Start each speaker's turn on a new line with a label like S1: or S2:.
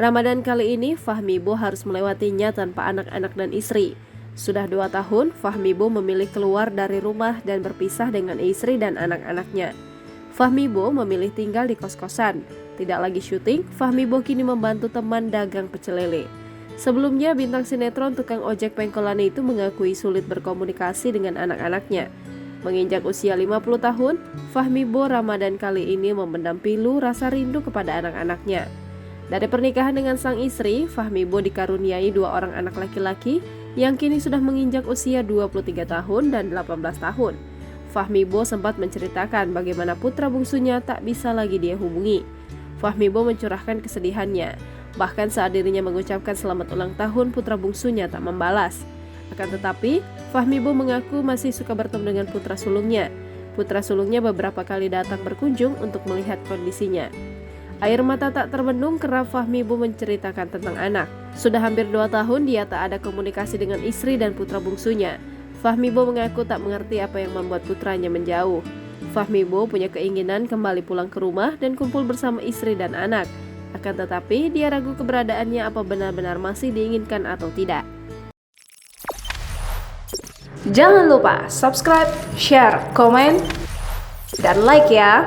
S1: Ramadan kali ini Fahmi Bo harus melewatinya tanpa anak-anak dan istri. Sudah 2 tahun, Fahmi Bo memilih keluar dari rumah dan berpisah dengan istri dan anak-anaknya. Fahmi Bo memilih tinggal di kos-kosan. Tidak lagi syuting, Fahmi Bo kini membantu teman dagang pecel lele. Sebelumnya, bintang sinetron tukang ojek pengkolan itu mengakui sulit berkomunikasi dengan anak-anaknya. Menginjak usia 50 tahun, Fahmi Bo Ramadan kali ini memendam pilu rasa rindu kepada anak-anaknya. Dari pernikahan dengan sang istri, Fahmi Bo dikaruniai 2 orang anak laki-laki yang kini sudah menginjak usia 23 tahun dan 18 tahun. Fahmi Bo sempat menceritakan bagaimana putra bungsunya tak bisa lagi dia hubungi. Fahmi Bo mencurahkan kesedihannya. Bahkan saat dirinya mengucapkan selamat ulang tahun, putra bungsunya tak membalas. Akan tetapi, Fahmi Bo mengaku masih suka bertemu dengan putra sulungnya. Putra sulungnya beberapa kali datang berkunjung untuk melihat kondisinya. Air mata tak terbendung kerap Fahmi Bo menceritakan tentang anak. Sudah hampir 2 tahun dia tak ada komunikasi dengan istri dan putra bungsunya. Fahmi Bo mengaku tak mengerti apa yang membuat putranya menjauh. Fahmi Bo punya keinginan kembali pulang ke rumah dan kumpul bersama istri dan anak. Akan tetapi dia ragu keberadaannya apa benar-benar masih diinginkan atau tidak. Jangan lupa subscribe, share, komen, dan like ya!